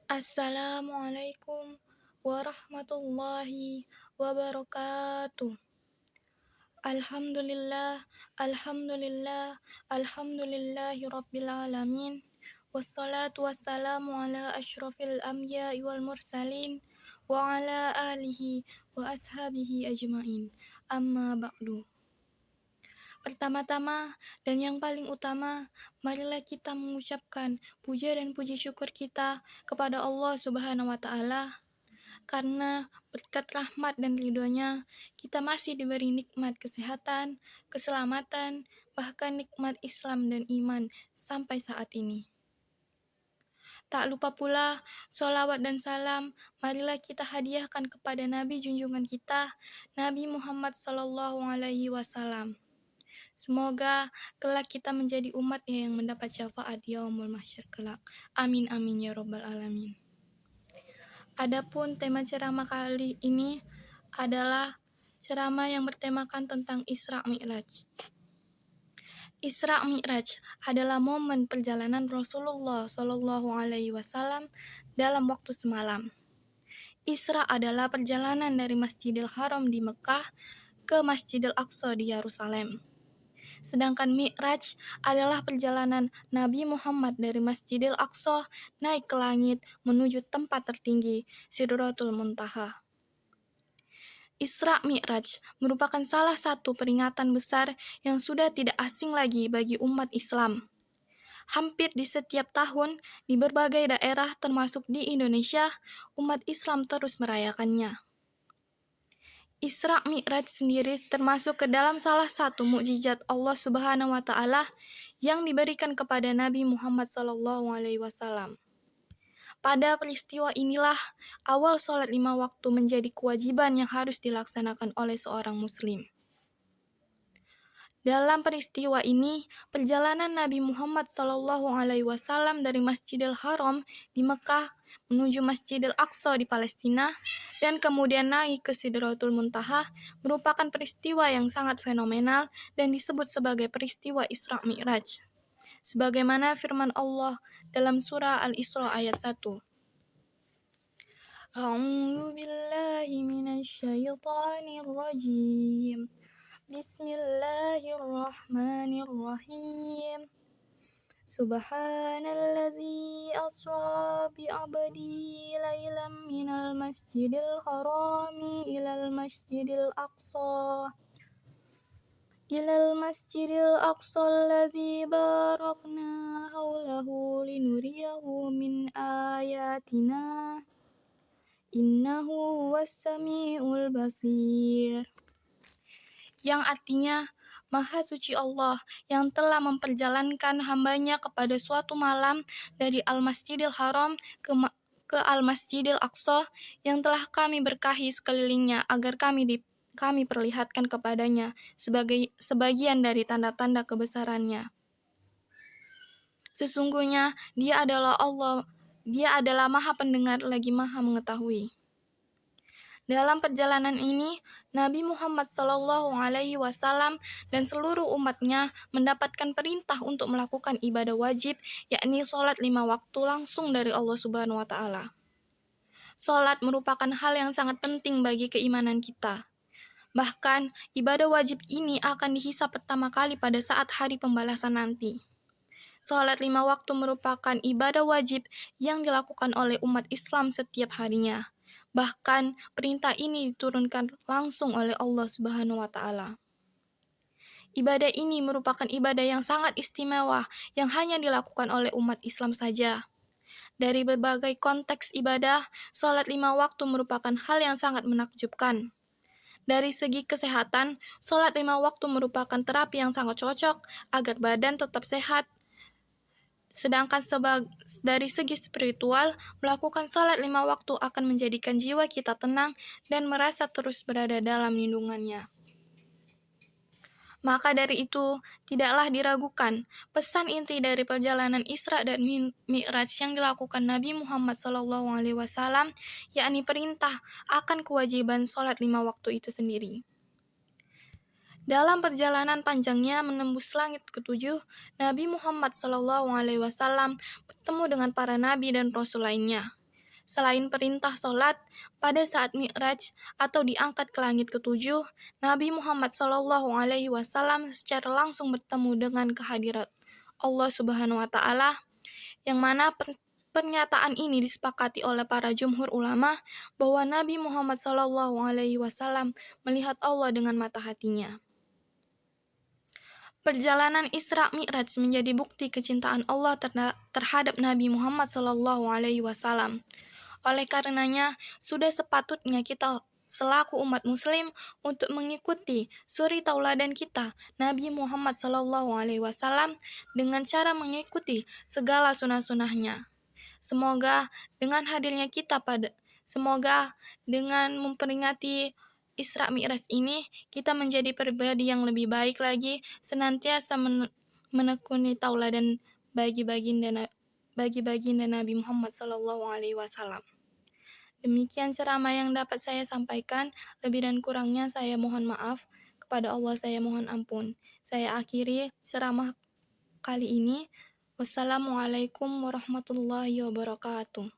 Assalamualaikum warahmatullahi wabarakatuh. Alhamdulillah, alhamdulillah, alhamdulillahi rabbil alamin. Wassalatu wassalamu ala asyrafil anbiya'i wal mursalin wa ala alihi wa ashabihi ajmain. Amma ba'du. Pertama-tama dan yang paling utama, marilah kita mengucapkan puja dan puji syukur kita kepada Allah Subhanahu wa Ta'ala, karena berkat rahmat dan ridhonya kita masih diberi nikmat kesehatan, keselamatan, bahkan nikmat Islam dan iman sampai saat ini. Tak lupa pula, sholawat dan salam marilah kita hadiahkan kepada Nabi junjungan kita, Nabi Muhammad SAW. Semoga kelak kita menjadi umatnya yang mendapat syafaat yaumul mahsyar kelak. Amin amin ya rabbal alamin. Adapun tema ceramah kali ini adalah ceramah yang bertemakan tentang Isra Mi'raj. Isra Mi'raj adalah momen perjalanan Rasulullah SAW dalam waktu semalam. Isra adalah perjalanan dari Masjidil Haram di Mekah ke Masjidil Aqsa di Yerusalem. Sedangkan Mi'raj adalah perjalanan Nabi Muhammad dari Masjidil Aqsa naik ke langit menuju tempat tertinggi, Sidratul Muntaha. Isra Mi'raj merupakan salah satu peringatan besar yang sudah tidak asing lagi bagi umat Islam. Hampir di setiap tahun, di berbagai daerah termasuk di Indonesia, umat Islam terus merayakannya. Isra Mi'raj sendiri termasuk ke dalam salah satu mukjizat Allah Subhanahu wa Ta'ala yang diberikan kepada Nabi Muhammad SAW. Pada peristiwa inilah awal sholat 5 waktu menjadi kewajiban yang harus dilaksanakan oleh seorang muslim. Dalam peristiwa ini, perjalanan Nabi Muhammad SAW dari Masjidil Haram di Mekah menuju Masjidil Aqsa di Palestina dan kemudian naik ke Sidratul Muntaha merupakan peristiwa yang sangat fenomenal dan disebut sebagai peristiwa Isra Mi'raj. Sebagaimana firman Allah dalam surah Al-Isra ayat 1. A'udzu billahi minasyaitonir rajim. Bismillahirrahmanirrahim. Subhanallazi asra bi 'abdihi lailan minal masjidil harami ilal masjidil aqsa allazi barakna haulahu linuriyahu min ayatina innahu huwas samiul basir. Yang artinya, Maha Suci Allah yang telah memperjalankan hambanya kepada suatu malam dari Al-Masjidil Haram ke Al-Masjidil Aqsa yang telah kami berkahi sekelilingnya agar kami perlihatkan kepadanya sebagai sebagian dari tanda-tanda kebesarannya. Sesungguhnya Dia adalah Allah, Dia adalah Maha Pendengar lagi Maha Mengetahui. Dalam perjalanan ini, Nabi Muhammad SAW dan seluruh umatnya mendapatkan perintah untuk melakukan ibadah wajib, yakni sholat 5 waktu langsung dari Allah Subhanahu wa Ta'ala. Sholat merupakan hal yang sangat penting bagi keimanan kita. Bahkan, ibadah wajib ini akan dihisab pertama kali pada saat hari pembalasan nanti. Sholat 5 waktu merupakan ibadah wajib yang dilakukan oleh umat Islam setiap harinya. Bahkan perintah ini diturunkan langsung oleh Allah Subhanahu wa Ta'ala. Ibadah ini merupakan ibadah yang sangat istimewa yang hanya dilakukan oleh umat Islam saja. Dari berbagai konteks ibadah, sholat 5 waktu merupakan hal yang sangat menakjubkan. Dari segi kesehatan, sholat 5 waktu merupakan terapi yang sangat cocok agar badan tetap sehat. Sedangkan dari segi spiritual, melakukan sholat 5 waktu akan menjadikan jiwa kita tenang dan merasa terus berada dalam lindungannya. Maka dari itu, tidaklah diragukan pesan inti dari perjalanan Isra dan Mi'raj yang dilakukan Nabi Muhammad SAW, yakni perintah akan kewajiban sholat 5 waktu itu sendiri. Dalam perjalanan panjangnya menembus langit ketujuh, Nabi Muhammad SAW bertemu dengan para nabi dan rasul lainnya. Selain perintah sholat, pada saat Mi'raj atau diangkat ke langit ketujuh, Nabi Muhammad SAW secara langsung bertemu dengan kehadirat Allah Subhanahu wa Ta'ala, yang mana pernyataan ini disepakati oleh para jumhur ulama bahwa Nabi Muhammad SAW melihat Allah dengan mata hatinya. Perjalanan Isra Mi'raj menjadi bukti kecintaan Allah terhadap Nabi Muhammad SAW. Oleh karenanya, sudah sepatutnya kita selaku umat muslim untuk mengikuti suri tauladan kita, Nabi Muhammad SAW, dengan cara mengikuti segala sunah-sunahnya. Semoga dengan memperingati Isra Mi'raj ini, kita menjadi pribadi yang lebih baik lagi, senantiasa menekuni tauladan bagi baginda Nabi Muhammad SAW. Demikian ceramah yang dapat saya sampaikan. Lebih dan kurangnya saya mohon maaf. Kepada Allah saya mohon ampun. Saya akhiri ceramah kali ini. Wassalamualaikum warahmatullahi wabarakatuh.